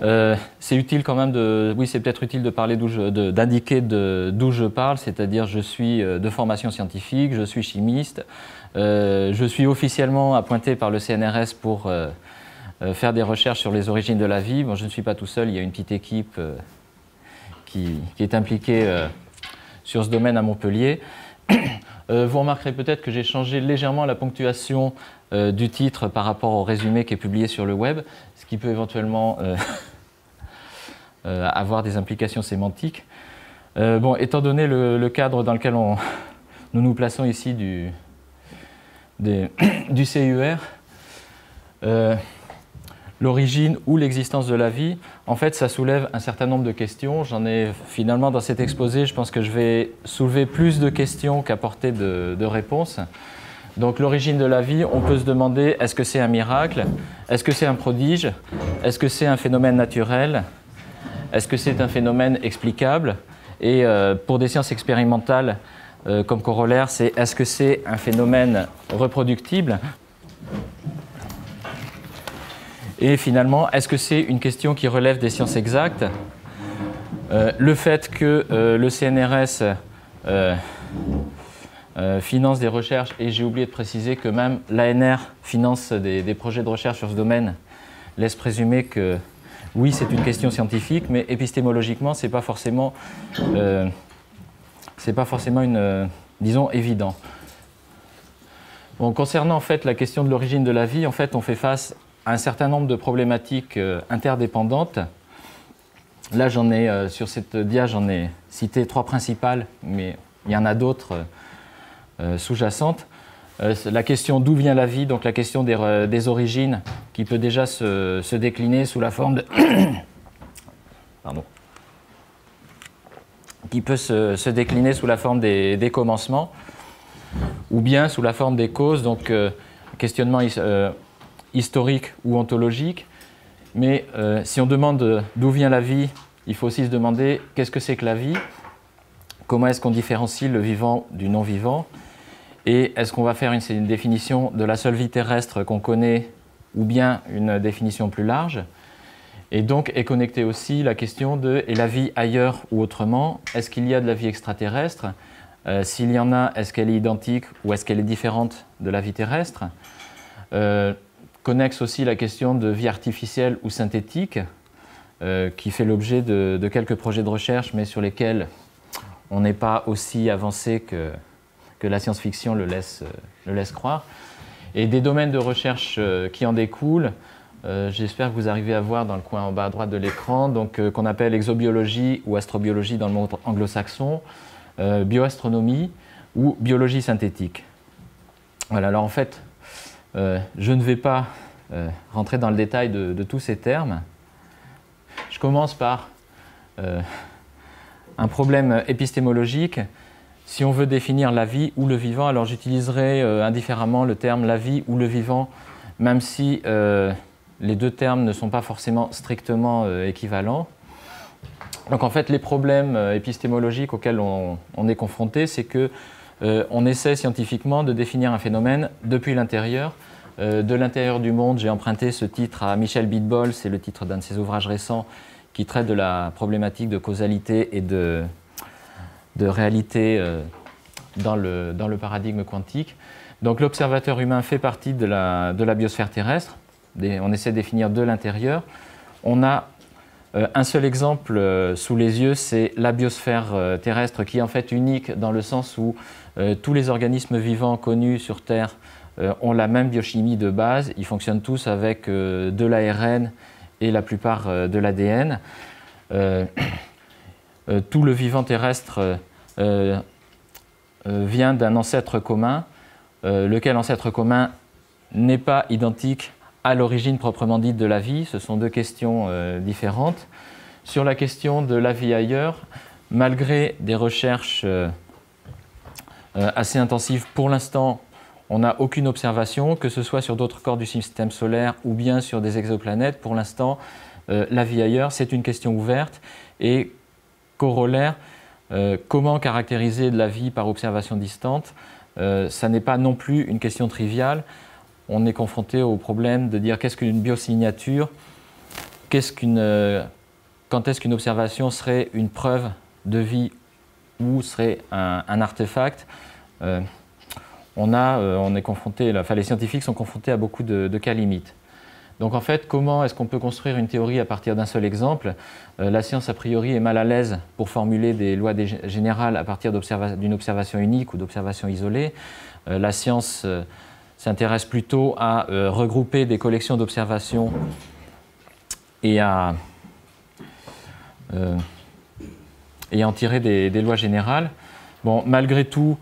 C'est utile quand même oui, c'est peut-être utile de parler d'indiquer d'où je parle, c'est-à-dire je suis de formation scientifique, je suis chimiste, je suis officiellement appointé par le CNRS pour faire des recherches sur les origines de la vie. Bon, je ne suis pas tout seul, il y a une petite équipe qui est impliquée sur ce domaine à Montpellier. Vous remarquerez peut-être que j'ai changé légèrement la ponctuation du titre par rapport au résumé qui est publié sur le web, ce qui peut éventuellement avoir des implications sémantiques. Bon, étant donné le cadre dans lequel nous nous plaçons ici du CUR, l'origine ou l'existence de la vie, en fait, ça soulève un certain nombre de questions. J'en ai finalement dans cet exposé, je pense que je vais soulever plus de questions qu'apporter de réponses. Donc l'origine de la vie, on peut se demander, est-ce que c'est un miracle? Est-ce que c'est un prodige? Est-ce que c'est un phénomène naturel? Est-ce que c'est un phénomène explicable? Et pour des sciences expérimentales, comme corollaire, c'est est-ce que c'est un phénomène reproductible? Et finalement, est-ce que c'est une question qui relève des sciences exactes? Le fait que le CNRS finance des recherches, et j'ai oublié de préciser que même l'ANR finance des projets de recherche sur ce domaine, laisse présumer que oui, c'est une question scientifique, mais épistémologiquement, ce n'est pas forcément disons, évident. Bon, concernant en fait la question de l'origine de la vie, en fait, on fait face à un certain nombre de problématiques interdépendantes. Là, sur cette dia, j'en ai cité 3 principales, mais il y en a d'autres sous-jacentes. La question d'où vient la vie, donc la question des origines, qui peut déjà se décliner sous la forme de... Pardon. Qui peut se décliner sous la forme des commencements, ou bien sous la forme des causes, donc questionnement historique ou ontologique. Mais si on demande d'où vient la vie, il faut aussi se demander qu'est-ce que c'est que la vie, comment est-ce qu'on différencie le vivant du non-vivant, et est-ce qu'on va faire une définition de la seule vie terrestre qu'on connaît, ou bien une définition plus large. Et donc est connectée aussi la question de et la vie ailleurs ou autrement, est-ce qu'il y a de la vie extraterrestre? S'il y en a, est-ce qu'elle est identique ou est-ce qu'elle est différente de la vie terrestre? Connexe aussi la question de vie artificielle ou synthétique, qui fait l'objet de quelques projets de recherche, mais sur lesquels on n'est pas aussi avancé que la science-fiction le laisse croire. Et des domaines de recherche qui en découlent, j'espère que vous arrivez à voir dans le coin en bas à droite de l'écran, donc qu'on appelle exobiologie ou astrobiologie dans le monde anglo-saxon, bioastronomie ou biologie synthétique. Voilà, alors en fait, je ne vais pas rentrer dans le détail de tous ces termes. Je commence par un problème épistémologique. Si on veut définir la vie ou le vivant, alors j'utiliserai indifféremment le terme la vie ou le vivant, même si les deux termes ne sont pas forcément strictement équivalents. Donc en fait, les problèmes épistémologiques auxquels on est confronté, c'est que on essaie scientifiquement de définir un phénomène depuis l'intérieur. De l'intérieur du monde, j'ai emprunté ce titre à Michel Bidbol, c'est le titre d'un de ses ouvrages récents qui traite de la problématique de causalité et de réalité dans le paradigme quantique. Donc l'observateur humain fait partie de la biosphère terrestre. On essaie de définir de l'intérieur. On a un seul exemple sous les yeux, c'est la biosphère terrestre, qui est en fait unique dans le sens où tous les organismes vivants connus sur Terre ont la même biochimie de base. Ils fonctionnent tous avec de l'ARN et la plupart de l'ADN. Tout le vivant terrestre vient d'un ancêtre commun, lequel ancêtre commun n'est pas identique à l'origine proprement dite de la vie. Ce sont deux questions différentes. Sur la question de la vie ailleurs, malgré des recherches assez intensives, pour l'instant, on n'a aucune observation, que ce soit sur d'autres corps du système solaire ou bien sur des exoplanètes. Pour l'instant, la vie ailleurs, c'est une question ouverte. Et corollaire, comment caractériser de la vie par observation distante? Ça n'est pas non plus une question triviale. On est confronté au problème de dire qu'est-ce qu'une biosignature, quand est-ce qu'une observation serait une preuve de vie ou serait un artefact? On est confronté, enfin, les scientifiques sont confrontés à beaucoup de cas limites. Donc en fait, comment est-ce qu'on peut construire une théorie à partir d'un seul exemple? La science, a priori, est mal à l'aise pour formuler des lois générales à partir d'une observation unique ou d'observations isolées. La science s'intéresse plutôt à regrouper des collections d'observations et à en tirer des lois générales. Bon, malgré tout,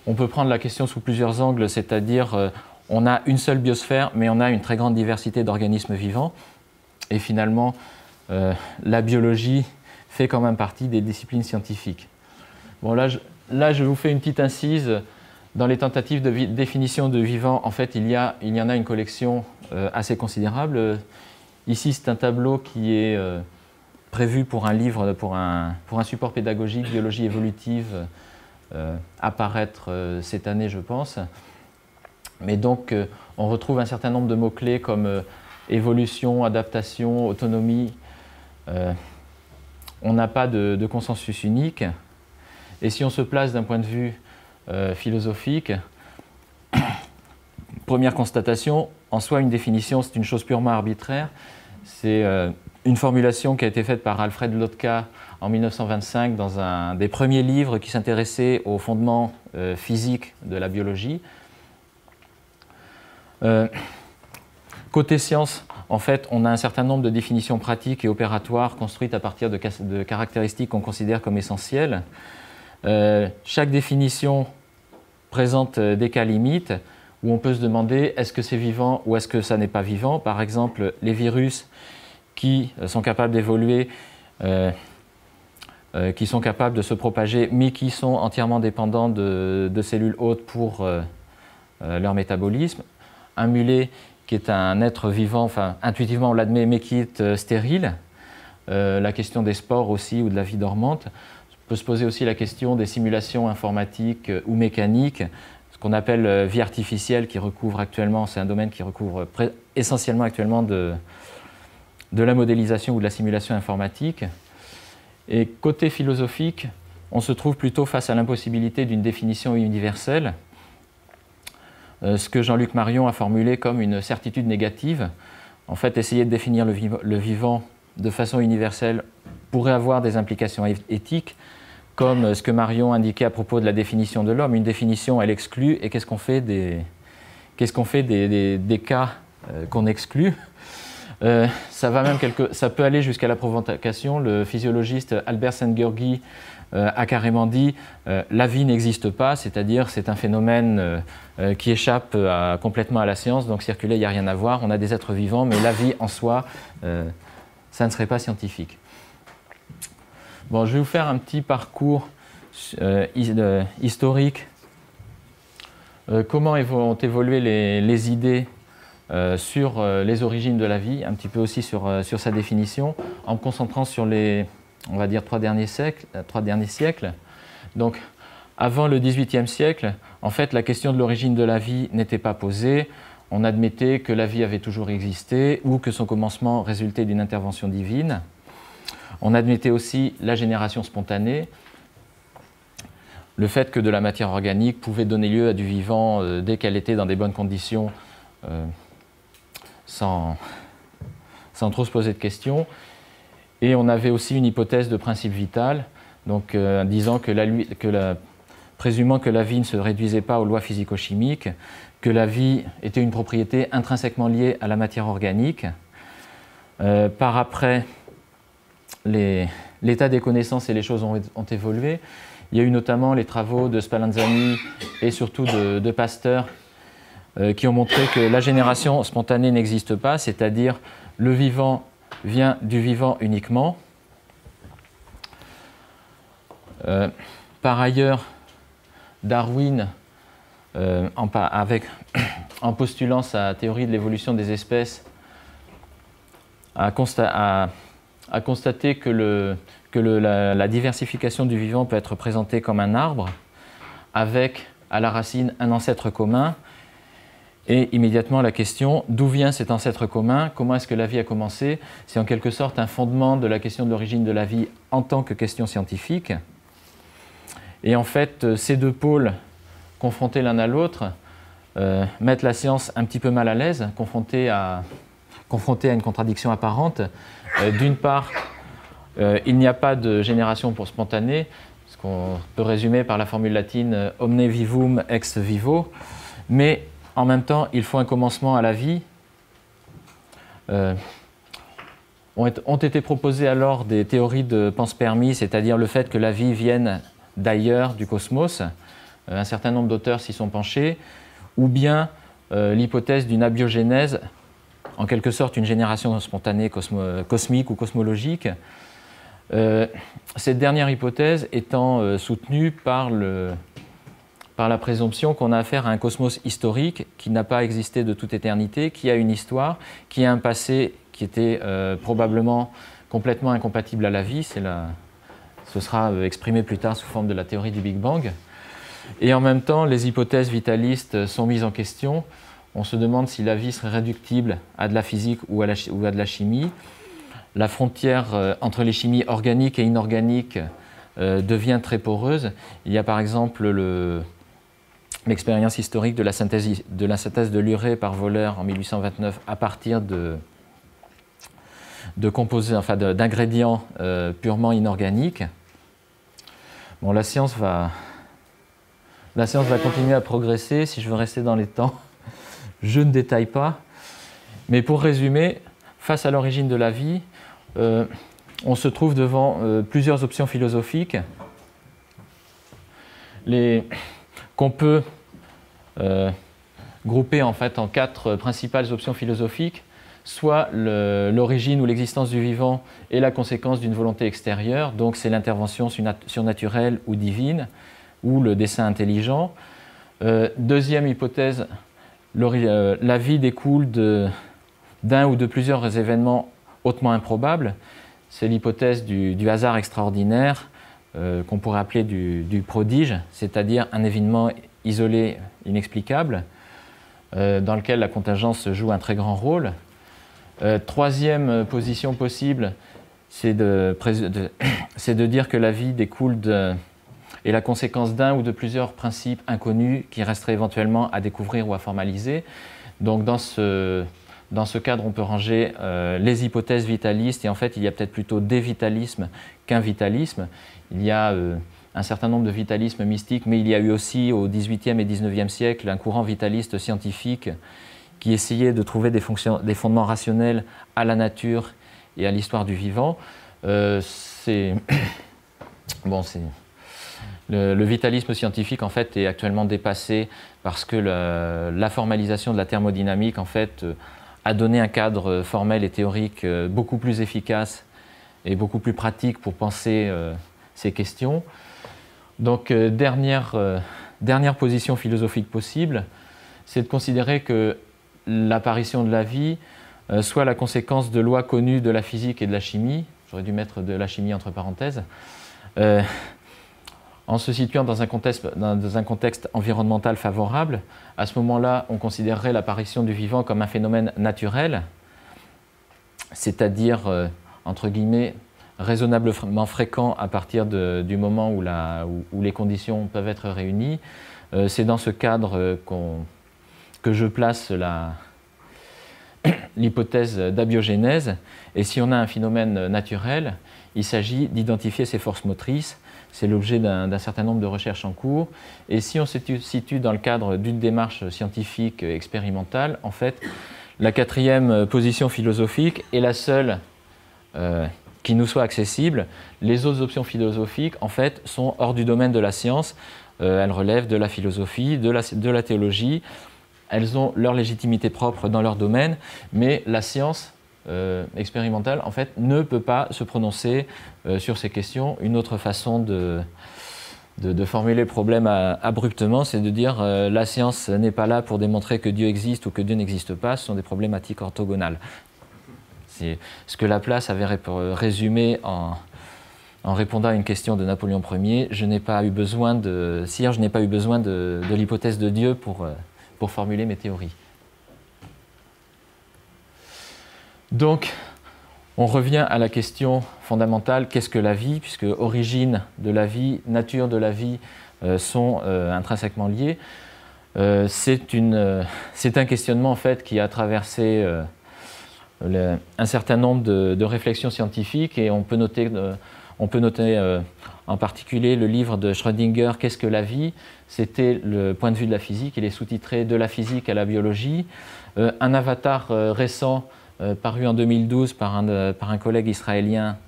on peut prendre la question sous plusieurs angles, c'est-à-dire on a une seule biosphère, mais on a une très grande diversité d'organismes vivants. Et finalement, la biologie fait quand même partie des disciplines scientifiques. Bon, là, je vous fais une petite incise. Dans les tentatives de définition de vivant, en fait, il y en a une collection assez considérable. Ici, c'est un tableau qui est prévu pour un livre, pour un support pédagogique, biologie évolutive, apparaître cette année, je pense. Mais donc, on retrouve un certain nombre de mots-clés comme évolution, adaptation, autonomie. On n'a pas de consensus unique. Et si on se place d'un point de vue philosophique, première constatation, en soi, une définition, c'est une chose purement arbitraire. C'est une formulation qui a été faite par Alfred Lotka en 1925 dans un des premiers livres qui s'intéressait aux fondements physiques de la biologie. Côté science, en fait, on a un certain nombre de définitions pratiques et opératoires construites à partir de caractéristiques qu'on considère comme essentielles. Chaque définition présente des cas limites où on peut se demander est-ce que c'est vivant ou est-ce que ça n'est pas vivant. Par exemple, les virus qui sont capables d'évoluer, qui sont capables de se propager, mais qui sont entièrement dépendants de cellules hôtes pour leur métabolisme. Un mulet qui est un être vivant, enfin intuitivement on l'admet, mais qui est stérile. La question des spores aussi ou de la vie dormante. On peut se poser aussi la question des simulations informatiques ou mécaniques, ce qu'on appelle vie artificielle qui recouvre actuellement, c'est un domaine qui recouvre essentiellement actuellement de la modélisation ou de la simulation informatique. Et côté philosophique, on se trouve plutôt face à l'impossibilité d'une définition universelle, ce que Jean-Luc Marion a formulé comme une certitude négative. En fait, essayer de définir le vivant de façon universelle pourrait avoir des implications éthiques, comme ce que Marion indiquait à propos de la définition de l'homme. Une définition, elle exclut, et qu'est-ce qu'on fait des cas qu'on exclut? Ça peut aller jusqu'à la provocation. Le physiologiste Albert Szent-Györgyi a carrément dit la vie n'existe pas, c'est-à-dire c'est un phénomène qui échappe complètement à la science, donc circuler, il n'y a rien à voir, on a des êtres vivants, mais la vie en soi, ça ne serait pas scientifique. Bon, je vais vous faire un petit parcours historique. Comment ont évolué les idées sur les origines de la vie, un petit peu aussi sur sa définition, en me concentrant sur les, on va dire, trois derniers siècles. Donc, avant le XVIIIe siècle, en fait, la question de l'origine de la vie n'était pas posée. On admettait que la vie avait toujours existé ou que son commencement résultait d'une intervention divine. On admettait aussi la génération spontanée, le fait que de la matière organique pouvait donner lieu à du vivant dès qu'elle était dans des bonnes conditions, sans trop se poser de questions. Et on avait aussi une hypothèse de principe vital, donc disant présumant que la vie ne se réduisait pas aux lois physico-chimiques, que la vie était une propriété intrinsèquement liée à la matière organique. Par après, l'état des connaissances et les choses ont évolué. Il y a eu notamment les travaux de Spallanzani et surtout de Pasteur qui ont montré que la génération spontanée n'existe pas, c'est-à-dire le vivant vient du vivant uniquement. Par ailleurs, Darwin, en postulant sa théorie de l'évolution des espèces, a constaté que la diversification du vivant peut être présentée comme un arbre, avec à la racine un ancêtre commun, Et immédiatement la question, d'où vient cet ancêtre commun? Comment est-ce que la vie a commencé? C'est en quelque sorte un fondement de la question de l'origine de la vie en tant que question scientifique. Et en fait, ces deux pôles, confrontés l'un à l'autre, mettent la science un petit peu mal à l'aise, confrontée à une contradiction apparente. D'une part, il n'y a pas de génération pour spontanée, ce qu'on peut résumer par la formule latine « omne vivum ex vivo », mais en même temps, il faut un commencement à la vie. Ont été proposées alors des théories de panspermie, c'est-à-dire le fait que la vie vienne d'ailleurs, du cosmos. Un certain nombre d'auteurs s'y sont penchés, ou bien l'hypothèse d'une abiogénèse, en quelque sorte une génération spontanée cosmique ou cosmologique. Cette dernière hypothèse étant soutenue par la présomption qu'on a affaire à un cosmos historique qui n'a pas existé de toute éternité, qui a une histoire, qui a un passé qui était probablement complètement incompatible à la vie. Ce sera exprimé plus tard sous forme de la théorie du Big Bang. Et en même temps, les hypothèses vitalistes sont mises en question. On se demande si la vie serait réductible à de la physique ou à de la chimie. La frontière entre les chimies organiques et inorganiques devient très poreuse. Il y a par exemple l'expérience historique de la synthèse de l'urée par Wohler en 1829 à partir de composés, enfin d'ingrédients purement inorganiques. Bon, la science va continuer à progresser. Si je veux rester dans les temps, je ne détaille pas. Mais pour résumer, face à l'origine de la vie, on se trouve devant plusieurs options philosophiques qu'on peut grouper en fait en 4 principales options philosophiques. Soit l'origine ou l'existence du vivant est la conséquence d'une volonté extérieure, donc c'est l'intervention surnaturelle ou divine, ou le dessein intelligent. Deuxième hypothèse, la vie découle d'un ou de plusieurs événements hautement improbables. C'est l'hypothèse du hasard extraordinaire, qu'on pourrait appeler du prodige, c'est-à-dire un événement isolé, inexplicable, dans lequel la contingence joue un très grand rôle. Troisième position possible, c'est de dire que la vie découle est la conséquence d'un ou de plusieurs principes inconnus qui resteraient éventuellement à découvrir ou à formaliser. Donc dans ce cadre, on peut ranger les hypothèses vitalistes, et en fait il y a peut-être plutôt des vitalismes qu'un vitalisme. Il y a un certain nombre de vitalismes mystiques, mais il y a eu aussi au XVIIIe et XIXe siècle un courant vitaliste scientifique qui essayait de trouver des fondements rationnels à la nature et à l'histoire du vivant. Le vitalisme scientifique en fait est actuellement dépassé parce que la formalisation de la thermodynamique en fait a donné un cadre formel et théorique beaucoup plus efficace et beaucoup plus pratique pour penser ces questions. Donc dernière position philosophique possible, c'est de considérer que l'apparition de la vie soit la conséquence de lois connues de la physique et de la chimie. J'aurais dû mettre de la chimie entre parenthèses. En se situant dans un contexte environnemental favorable, à ce moment-là, on considérerait l'apparition du vivant comme un phénomène naturel, c'est-à-dire, entre guillemets, raisonnablement fréquent à partir du moment où les conditions peuvent être réunies. C'est dans ce cadre que je place l'hypothèse d'abiogénèse. Et si on a un phénomène naturel, il s'agit d'identifier ses forces motrices. C'est l'objet d'un certain nombre de recherches en cours. Et si on se situe dans le cadre d'une démarche scientifique expérimentale, en fait, la quatrième position philosophique est la seule qui nous soit accessible. Les autres options philosophiques, en fait, sont hors du domaine de la science. Elles relèvent de la philosophie, de la théologie. Elles ont leur légitimité propre dans leur domaine, mais la science expérimentale, en fait, ne peut pas se prononcer sur ces questions. Une autre façon de formuler le problème abruptement, c'est de dire la science n'est pas là pour démontrer que Dieu existe ou que Dieu n'existe pas, ce sont des problématiques orthogonales. C'est ce que Laplace avait résumé en répondant à une question de Napoléon Ier. Je n'ai pas eu besoin de l'hypothèse de Dieu pour formuler mes théories. Donc, on revient à la question fondamentale, qu'est-ce que la vie? Puisque origine de la vie, nature de la vie sont intrinsèquement liées. C'est un questionnement en fait, qui a traversé un certain nombre de réflexions scientifiques et on peut noter en particulier le livre de Schrödinger, Qu'est-ce que la vie? C'était le point de vue de la physique, il est sous-titré De la physique à la biologie. Un avatar récent paru en 2012 par un collègue israélien,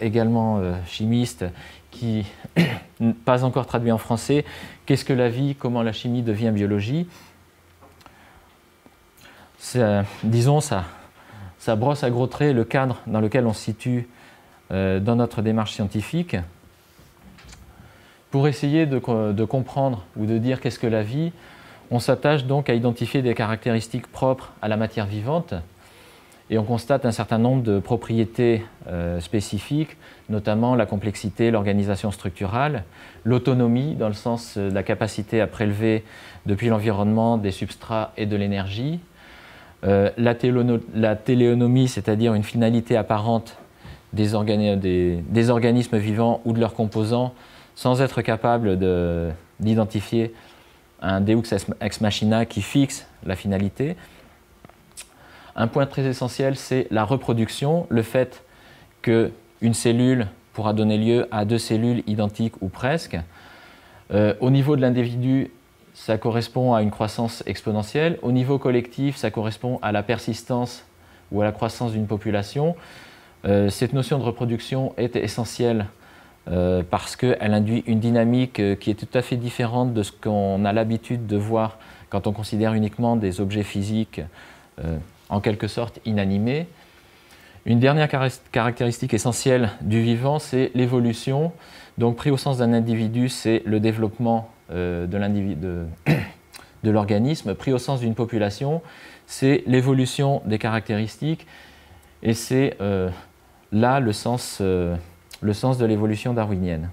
également chimiste, qui n'est pas encore traduit en français, Qu'est-ce que la vie? Comment la chimie devient biologie? Disons, ça brosse à gros traits le cadre dans lequel on se situe dans notre démarche scientifique. Pour essayer de comprendre ou de dire qu'est-ce que la vie, on s'attache donc à identifier des caractéristiques propres à la matière vivante et on constate un certain nombre de propriétés spécifiques, notamment la complexité, l'organisation structurale, l'autonomie dans le sens de la capacité à prélever depuis l'environnement des substrats et de l'énergie, la téléonomie, c'est-à-dire une finalité apparente des organismes vivants ou de leurs composants sans être capable d'identifier un Deus ex machina qui fixe la finalité. Un point très essentiel, c'est la reproduction, le fait qu'une cellule pourra donner lieu à deux cellules identiques ou presque. Au niveau de l'individu, ça correspond à une croissance exponentielle. Au niveau collectif, ça correspond à la persistance ou à la croissance d'une population. Cette notion de reproduction est essentielle parce qu'elle induit une dynamique qui est tout à fait différente de ce qu'on a l'habitude de voir quand on considère uniquement des objets physiques en quelque sorte inanimés. Une dernière caractéristique essentielle du vivant, c'est l'évolution. Donc pris au sens d'un individu, c'est le développement de l'organisme. Pris au sens d'une population, c'est l'évolution des caractéristiques. Et c'est là le sens de l'évolution darwinienne.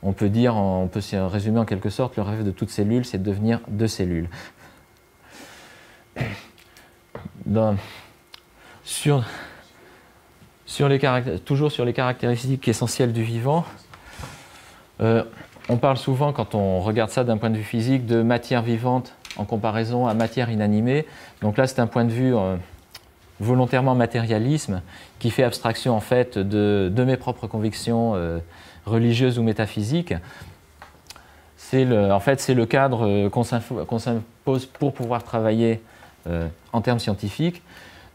On peut se résumer en quelque sorte, le rêve de toute cellule, c'est de devenir deux cellules. Toujours sur les caractéristiques essentielles du vivant, on parle souvent, quand on regarde ça d'un point de vue physique, de matière vivante en comparaison à matière inanimée. Donc là, c'est un point de vue volontairement matérialisme qui fait abstraction en fait de mes propres convictions religieuses ou métaphysiques. En fait, c'est le cadre qu'on s'impose pour pouvoir travailler en termes scientifiques.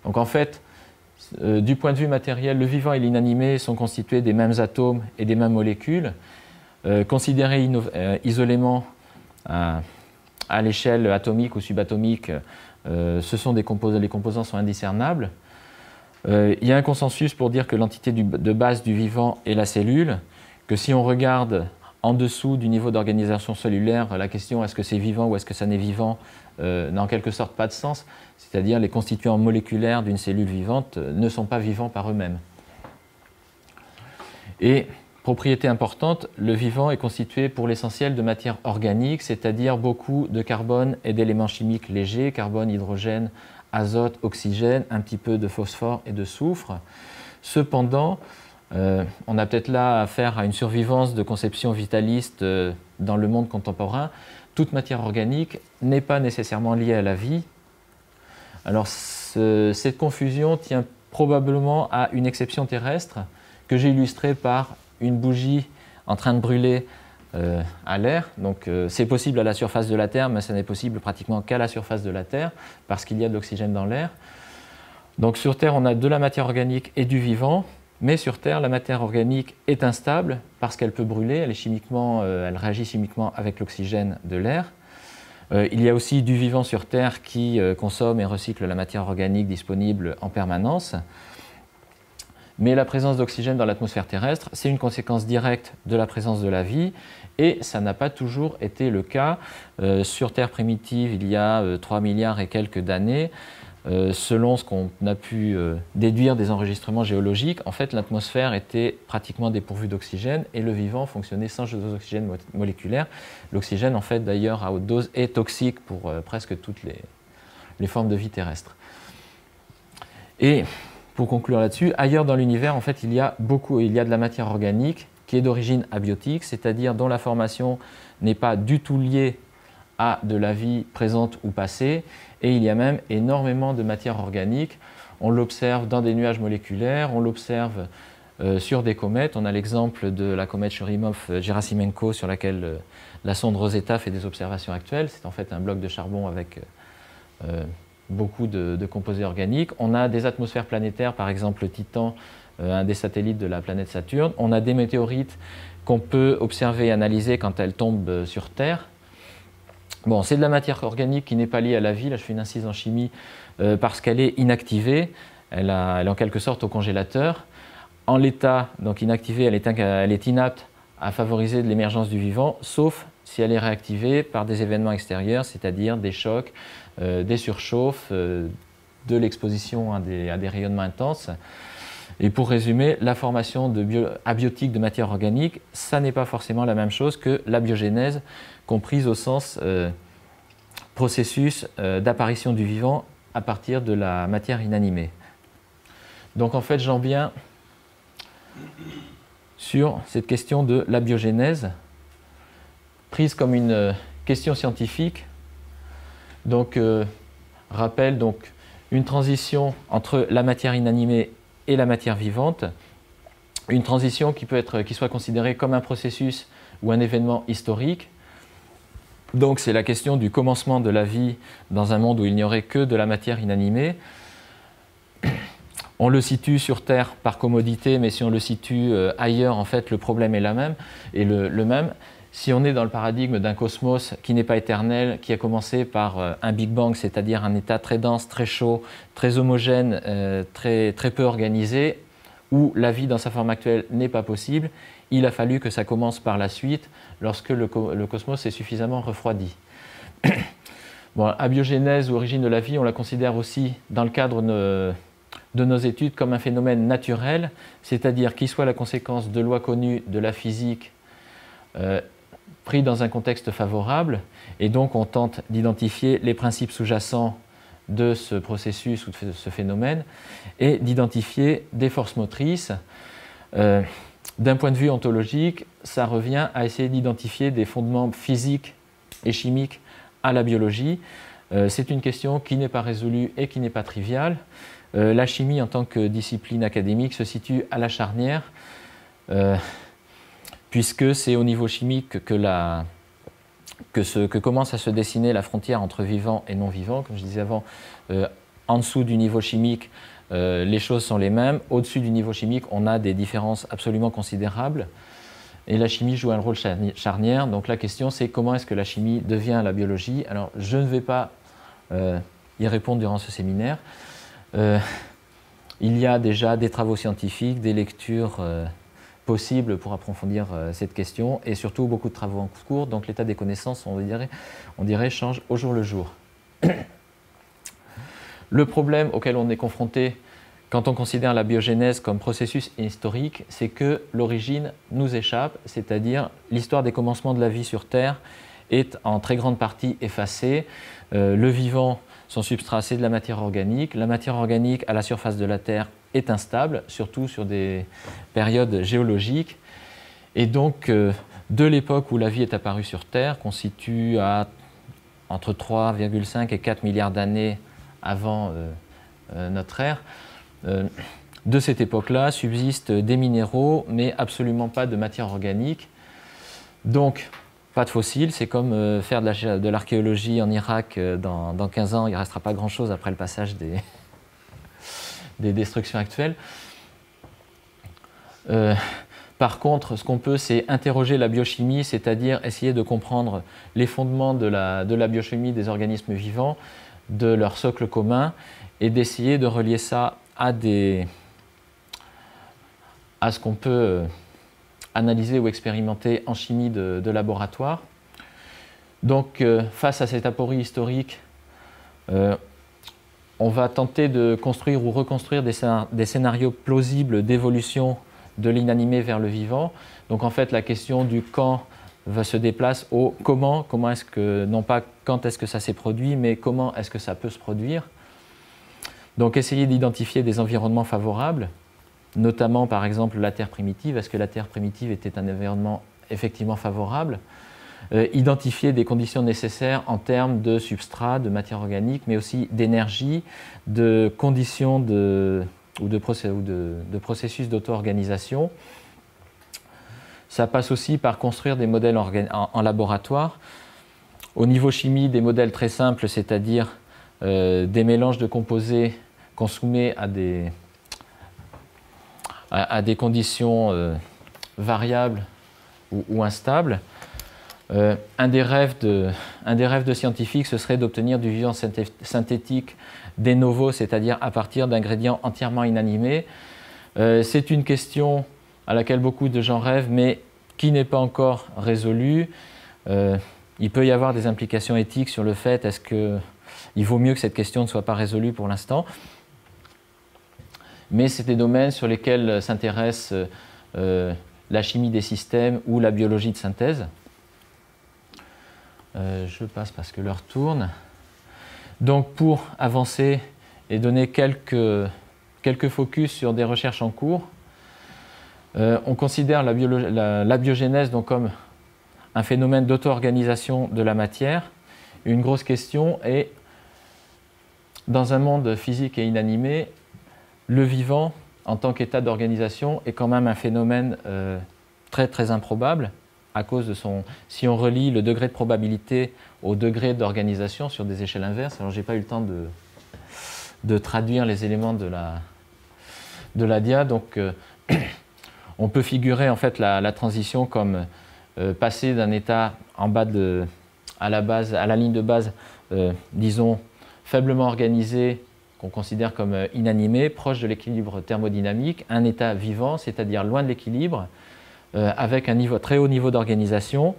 Donc en fait, du point de vue matériel, le vivant et l'inanimé sont constitués des mêmes atomes et des mêmes molécules. Considérés isolément à l'échelle atomique ou subatomique, les composants sont indiscernables. Il y a un consensus pour dire que l'entité de base du vivant est la cellule, que si on regarde en dessous du niveau d'organisation cellulaire, la question est-ce que c'est vivant ou est-ce que ça n'est vivant n'a en quelque sorte pas de sens, c'est-à-dire les constituants moléculaires d'une cellule vivante ne sont pas vivants par eux-mêmes. Et propriété importante, le vivant est constitué pour l'essentiel de matière organique, c'est-à-dire beaucoup de carbone et d'éléments chimiques légers, carbone, hydrogène, azote, oxygène, un petit peu de phosphore et de soufre. Cependant, on a peut-être là affaire à une survivance de conception vitaliste dans le monde contemporain. Toute matière organique n'est pas nécessairement liée à la vie. Alors, cette confusion tient probablement à une exception terrestre que j'ai illustrée par une bougie en train de brûler à l'air. Donc c'est possible à la surface de la Terre, mais ça n'est possible pratiquement qu'à la surface de la Terre, parce qu'il y a de l'oxygène dans l'air. Donc sur Terre, on a de la matière organique et du vivant, mais sur Terre, la matière organique est instable parce qu'elle peut brûler, elle réagit chimiquement avec l'oxygène de l'air. Il y a aussi du vivant sur Terre qui consomme et recycle la matière organique disponible en permanence. Mais la présence d'oxygène dans l'atmosphère terrestre, c'est une conséquence directe de la présence de la vie, et ça n'a pas toujours été le cas. Sur Terre primitive, il y a 3 milliards et quelques d'années, selon ce qu'on a pu déduire des enregistrements géologiques, en fait, l'atmosphère était pratiquement dépourvue d'oxygène, et le vivant fonctionnait sans oxygène moléculaire. L'oxygène, en fait, d'ailleurs, à haute dose, est toxique pour presque toutes les formes de vie terrestre. Et pour conclure là-dessus, ailleurs dans l'univers, en fait, il y a de la matière organique qui est d'origine abiotique, c'est-à-dire dont la formation n'est pas du tout liée à de la vie présente ou passée, et il y a même énormément de matière organique. On l'observe dans des nuages moléculaires, on l'observe sur des comètes. On a l'exemple de la comète Churyumov-Gerasimenko sur laquelle la sonde Rosetta fait des observations actuelles. C'est en fait un bloc de charbon avec beaucoup de composés organiques. On a des atmosphères planétaires, par exemple Titan, un des satellites de la planète Saturne. On a des météorites qu'on peut observer et analyser quand elles tombent sur Terre. Bon, c'est de la matière organique qui n'est pas liée à la vie. Là, je fais une incise en chimie parce qu'elle est inactivée. Elle est en quelque sorte au congélateur. En l'état, donc inactivée, elle est inapte à favoriser de l'émergence du vivant, sauf si elle est réactivée par des événements extérieurs, c'est-à-dire des chocs, des surchauffes, de l'exposition à des rayonnements intenses. Et pour résumer, la formation abiotique de matière organique, ça n'est pas forcément la même chose que la biogénèse, comprise au sens processus d'apparition du vivant à partir de la matière inanimée. Donc en fait, j'en viens sur cette question de la biogénèse, prise comme une question scientifique. Donc, rappelle donc une transition entre la matière inanimée et la matière vivante, une transition qui soit considérée comme un processus ou un événement historique. Donc c'est la question du commencement de la vie dans un monde où il n'y aurait que de la matière inanimée. On le situe sur Terre par commodité, mais si on le situe ailleurs, en fait, le problème est le même. Si on est dans le paradigme d'un cosmos qui n'est pas éternel, qui a commencé par un Big Bang, c'est-à-dire un état très dense, très chaud, très homogène, très peu organisé, où la vie dans sa forme actuelle n'est pas possible, il a fallu que ça commence par la suite, lorsque le cosmos est suffisamment refroidi. Bon, abiogénèse ou origine de la vie, on la considère aussi dans le cadre de nos études comme un phénomène naturel, c'est-à-dire qu'il soit la conséquence de lois connues de la physique pris dans un contexte favorable, et donc on tente d'identifier les principes sous-jacents de ce processus ou de ce phénomène, et d'identifier des forces motrices. D'un point de vue ontologique, ça revient à essayer d'identifier des fondements physiques et chimiques à la biologie. C'est une question qui n'est pas résolue et qui n'est pas triviale. La chimie, en tant que discipline académique, se situe à la charnière, puisque c'est au niveau chimique que commence à se dessiner la frontière entre vivant et non-vivant. Comme je disais avant, en dessous du niveau chimique, les choses sont les mêmes. Au-dessus du niveau chimique, on a des différences absolument considérables. Et la chimie joue un rôle charnière. Donc la question, c'est comment est-ce que la chimie devient la biologie? Alors, je ne vais pas y répondre durant ce séminaire. Il y a déjà des travaux scientifiques, des lectures possibles pour approfondir cette question, et surtout beaucoup de travaux en cours. Donc l'état des connaissances, on dirait, change au jour le jour. Le problème auquel on est confronté quand on considère la biogénèse comme processus historique, c'est que l'origine nous échappe, c'est-à-dire l'histoire des commencements de la vie sur Terre est en très grande partie effacée. Le vivant, son substrat, c'est de la matière organique. La matière organique à la surface de la Terre est instable, surtout sur des périodes géologiques. Et donc, de l'époque où la vie est apparue sur Terre, qu'on situe à entre 3,5 et 4 milliards d'années avant notre ère, de cette époque-là subsistent des minéraux, mais absolument pas de matière organique. Donc, pas de fossiles, c'est comme faire de l'archéologie en Irak dans 15 ans, il ne restera pas grand-chose après le passage des destructions actuelles. Par contre, ce qu'on peut, c'est interroger la biochimie, c'est-à-dire essayer de comprendre les fondements de la biochimie des organismes vivants, de leur socle commun, et d'essayer de relier ça à ce qu'on peut analyser ou expérimenter en chimie de laboratoire. Donc, face à cette aporie historique, on va tenter de construire ou reconstruire des scénarios plausibles d'évolution de l'inanimé vers le vivant. Donc, en fait, la question du quand se déplace au comment est-ce que, non pas quand est-ce que ça s'est produit, mais comment est-ce que ça peut se produire. Donc essayer d'identifier des environnements favorables, notamment par exemple la Terre primitive. Est-ce que la Terre primitive était un environnement effectivement favorable? Identifier des conditions nécessaires en termes de substrat, de matière organique, mais aussi d'énergie, de conditions ou de processus d'auto-organisation. Ça passe aussi par construire des modèles en laboratoire. Au niveau chimie, des modèles très simples, c'est-à-dire des mélanges de composés qu'on soumet à des conditions variables ou instables. Un des rêves de scientifiques, ce serait d'obtenir du vivant synthétique de novo, c'est-à-dire à partir d'ingrédients entièrement inanimés. C'est une question à laquelle beaucoup de gens rêvent, mais qui n'est pas encore résolue. Il peut y avoir des implications éthiques sur le fait, est-ce qu'il vaut mieux que cette question ne soit pas résolue pour l'instant. Mais c'est des domaines sur lesquels s'intéresse la chimie des systèmes ou la biologie de synthèse. Je passe parce que l'heure tourne. Donc pour avancer et donner quelques focus sur des recherches en cours, on considère la biogénèse donc comme un phénomène d'auto-organisation de la matière. Une grosse question est, dans un monde physique et inanimé, le vivant, en tant qu'état d'organisation, est quand même un phénomène très très improbable, à cause de si on relie le degré de probabilité au degré d'organisation sur des échelles inverses. Alors, je n'ai pas eu le temps de traduire les éléments de la dia. Donc, on peut figurer en fait la transition comme passer d'un état en bas à la ligne de base, disons, faiblement organisé, qu'on considère comme inanimé, proche de l'équilibre thermodynamique, un état vivant, c'est-à-dire loin de l'équilibre, avec un très haut niveau d'organisation.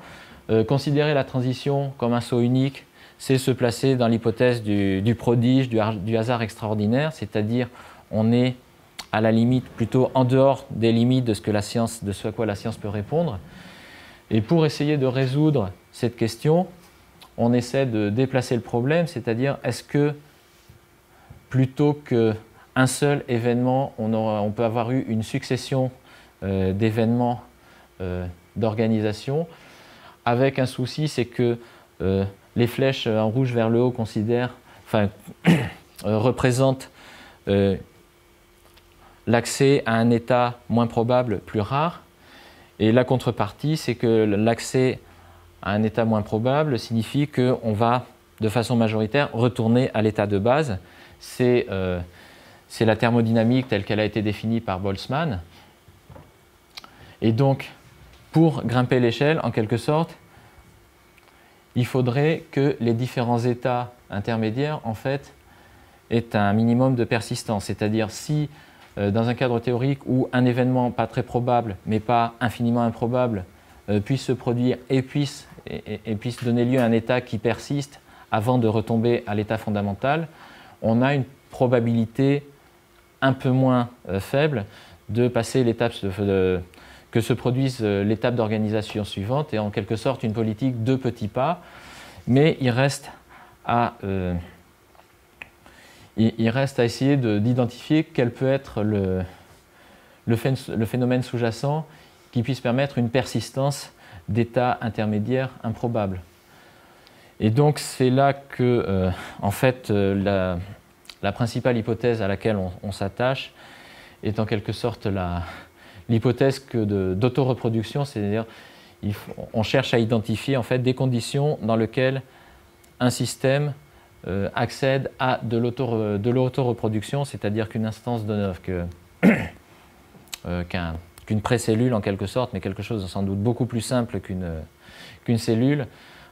Considérer la transition comme un saut unique, c'est se placer dans l'hypothèse du prodige, du hasard extraordinaire, c'est-à-dire on est à la limite, plutôt en dehors des limites de ce à quoi la science peut répondre. Et pour essayer de résoudre cette question, on essaie de déplacer le problème, c'est-à-dire est-ce que plutôt qu'un seul événement, on peut avoir eu une succession d'événements d'organisation, avec un souci, c'est que les flèches en rouge vers le haut représentent l'accès à un état moins probable, plus rare, et la contrepartie, c'est que l'accès à un état moins probable signifie qu'on va, de façon majoritaire, retourner à l'état de base. C'est la thermodynamique telle qu'elle a été définie par Boltzmann. Et donc, pour grimper l'échelle, en quelque sorte, il faudrait que les différents états intermédiaires, en fait, aient un minimum de persistance. C'est-à-dire, si, dans un cadre théorique où un événement pas très probable, mais pas infiniment improbable, puisse se produire et puisse donner lieu à un état qui persiste avant de retomber à l'état fondamental, on a une probabilité un peu moins faible de passer l'étape que se produise l'étape d'organisation suivante, et en quelque sorte une politique de petits pas, mais il reste à essayer d'identifier quel peut être le phénomène sous-jacent qui puisse permettre une persistance d'états intermédiaires improbables. Et donc c'est là que, en fait, la principale hypothèse à laquelle on s'attache est en quelque sorte l'hypothèse d'autoreproduction, c'est-à-dire on cherche à identifier en fait des conditions dans lesquelles un système accède à de l'autoreproduction, c'est-à-dire qu'une instance qu'une précellule en quelque sorte, mais quelque chose de sans doute beaucoup plus simple qu'une cellule,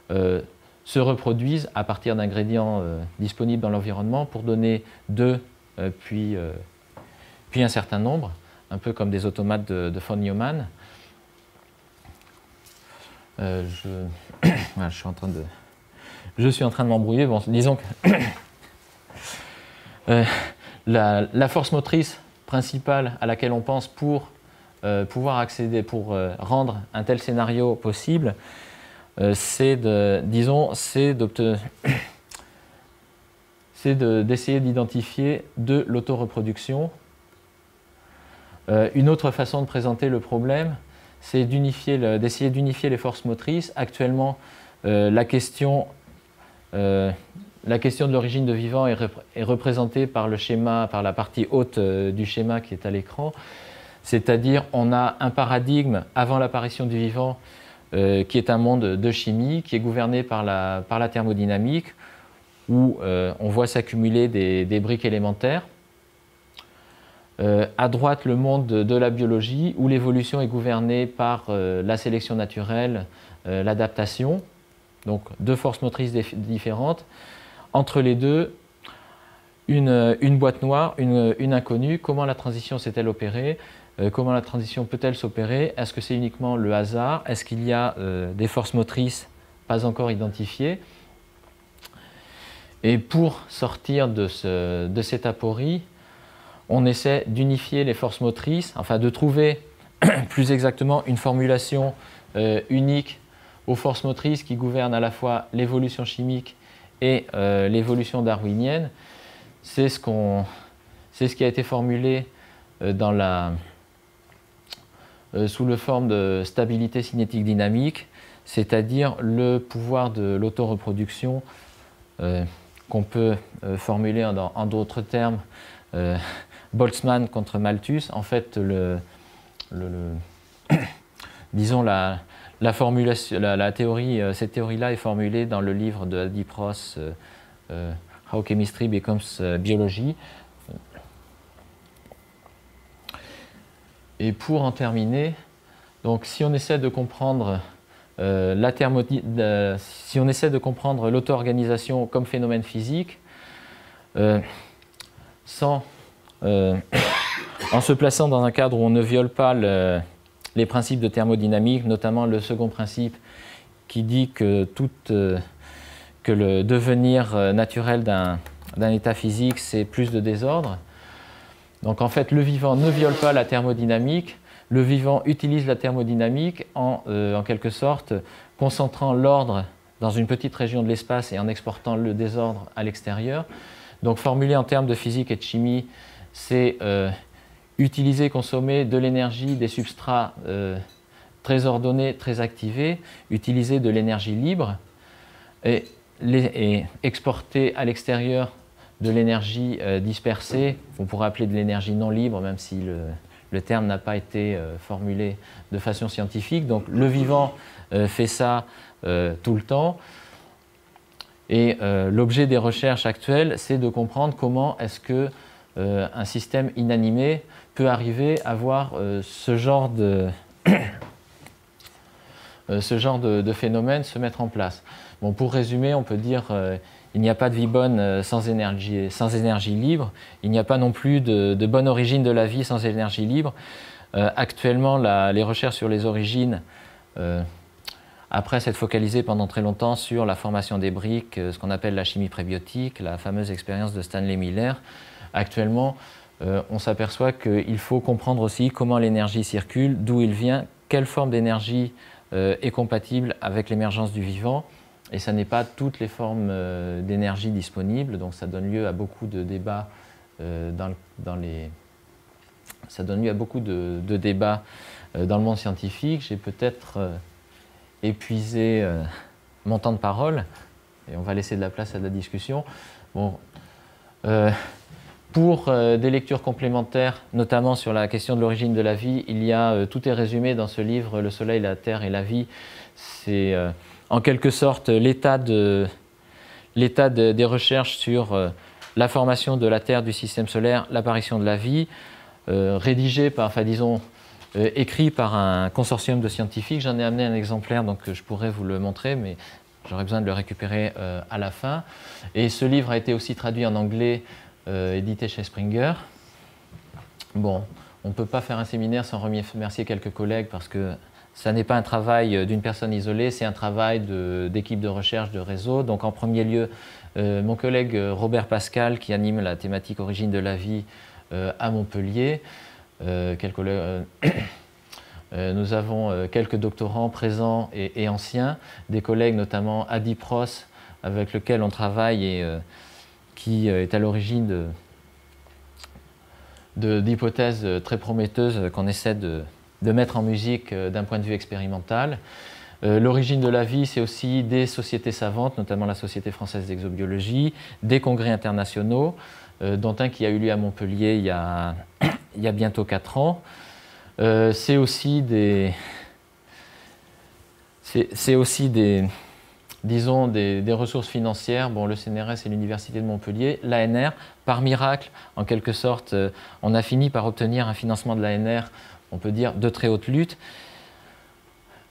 se reproduise à partir d'ingrédients disponibles dans l'environnement pour donner 2, puis un certain nombre, un peu comme des automates de von Neumann. Voilà, je suis en train de m'embrouiller. Bon, disons que la force motrice principale à laquelle on pense pour pouvoir accéder, pour rendre un tel scénario possible, c'est c'est d'essayer d'identifier de l'autoreproduction. Une autre façon de présenter le problème, c'est d'essayer d'unifier les forces motrices. Actuellement, la question de l'origine de vivant est représentée par le schéma, par la partie haute du schéma qui est à l'écran. C'est-à-dire, on a un paradigme avant l'apparition du vivant qui est un monde de chimie, qui est gouverné par la thermodynamique, où on voit s'accumuler des briques élémentaires. À droite, le monde de la biologie, où l'évolution est gouvernée par la sélection naturelle, l'adaptation, donc deux forces motrices différentes. Entre les deux, une boîte noire, une inconnue. Comment la transition s'est-elle opérée? Comment la transition peut-elle s'opérer? Est-ce que c'est uniquement le hasard? Est-ce qu'il y a des forces motrices pas encore identifiées? Et pour sortir de cette aporie, on essaie d'unifier les forces motrices, enfin de trouver plus exactement une formulation unique aux forces motrices qui gouvernent à la fois l'évolution chimique et l'évolution darwinienne. C'est ce qui a été formulé sous la forme de stabilité cinétique dynamique, c'est-à-dire le pouvoir de l'autoreproduction qu'on peut formuler en d'autres termes, Boltzmann contre Malthus. En fait, disons la théorie, cette théorie-là est formulée dans le livre de Adi Pross, How Chemistry Becomes Biology. Et pour en terminer, donc si on essaie de comprendre si on essaie de comprendre l'auto-organisation comme phénomène physique, en se plaçant dans un cadre où on ne viole pas les principes de thermodynamique, notamment le second principe qui dit que le devenir naturel d'un état physique, c'est plus de désordre. Donc en fait, le vivant ne viole pas la thermodynamique, le vivant utilise la thermodynamique en quelque sorte concentrant l'ordre dans une petite région de l'espace et en exportant le désordre à l'extérieur. Donc formulé en termes de physique et de chimie, c'est utiliser, consommer de l'énergie des substrats très ordonnés, très activés, utiliser de l'énergie libre et exporter à l'extérieur de l'énergie dispersée, on pourrait appeler de l'énergie non libre, même si le terme n'a pas été formulé de façon scientifique. Donc le vivant fait ça tout le temps. Et l'objet des recherches actuelles, c'est de comprendre comment est-ce que un système inanimé peut arriver à voir ce genre de phénomène se mettre en place. Bon, pour résumer, on peut dire il n'y a pas de vie bonne sans énergie libre. Il n'y a pas non plus de bonne origine de la vie sans énergie libre. Actuellement, les recherches sur les origines, après s'être focalisées pendant très longtemps sur la formation des briques, ce qu'on appelle la chimie prébiotique, la fameuse expérience de Stanley Miller, actuellement, on s'aperçoit qu'il faut comprendre aussi comment l'énergie circule, d'où il vient, quelle forme d'énergie est compatible avec l'émergence du vivant. Et ça n'est pas toutes les formes d'énergie disponibles, donc ça donne lieu à beaucoup de débats ça donne lieu à beaucoup de débats dans le monde scientifique. J'ai peut-être épuisé mon temps de parole et on va laisser de la place à la discussion. Bon, pour des lectures complémentaires, notamment sur la question de l'origine de la vie, tout est résumé dans ce livre, Le Soleil, la Terre et la vie. C'est en quelque sorte l'état des recherches sur la formation de la Terre, du système solaire, l'apparition de la vie, rédigé écrit par un consortium de scientifiques. J'en ai amené un exemplaire, donc je pourrais vous le montrer, mais j'aurais besoin de le récupérer à la fin. Et ce livre a été aussi traduit en anglais, édité chez Springer. Bon, on ne peut pas faire un séminaire sans remercier quelques collègues parce que ça n'est pas un travail d'une personne isolée, c'est un travail d'équipe de recherche, de réseau. Donc en premier lieu, mon collègue Robert Pascal qui anime la thématique origine de la vie à Montpellier. Nous avons quelques doctorants présents et anciens, des collègues notamment Adi Pross avec lequel on travaille et qui est à l'origine d'hypothèses très prometteuses qu'on essaie de mettre en musique d'un point de vue expérimental. L'origine de la vie, c'est aussi des sociétés savantes, notamment la Société française d'exobiologie, des congrès internationaux, dont un qui a eu lieu à Montpellier il y a bientôt 4 ans. C'est aussi des ressources financières. Bon, le CNRS et l'Université de Montpellier, l'ANR, par miracle, en quelque sorte, on a fini par obtenir un financement de l'ANR, on peut dire, de très haute lutte.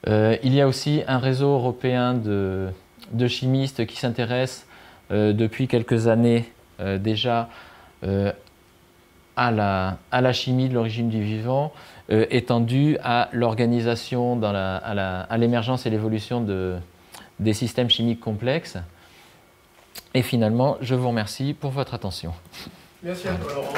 Il y a aussi un réseau européen de chimistes qui s'intéressent depuis quelques années déjà à la chimie de l'origine du vivant, étendue à l'organisation, à l'émergence et l'évolution des systèmes chimiques complexes. Et finalement, je vous remercie pour votre attention. Merci à toi, Laurent.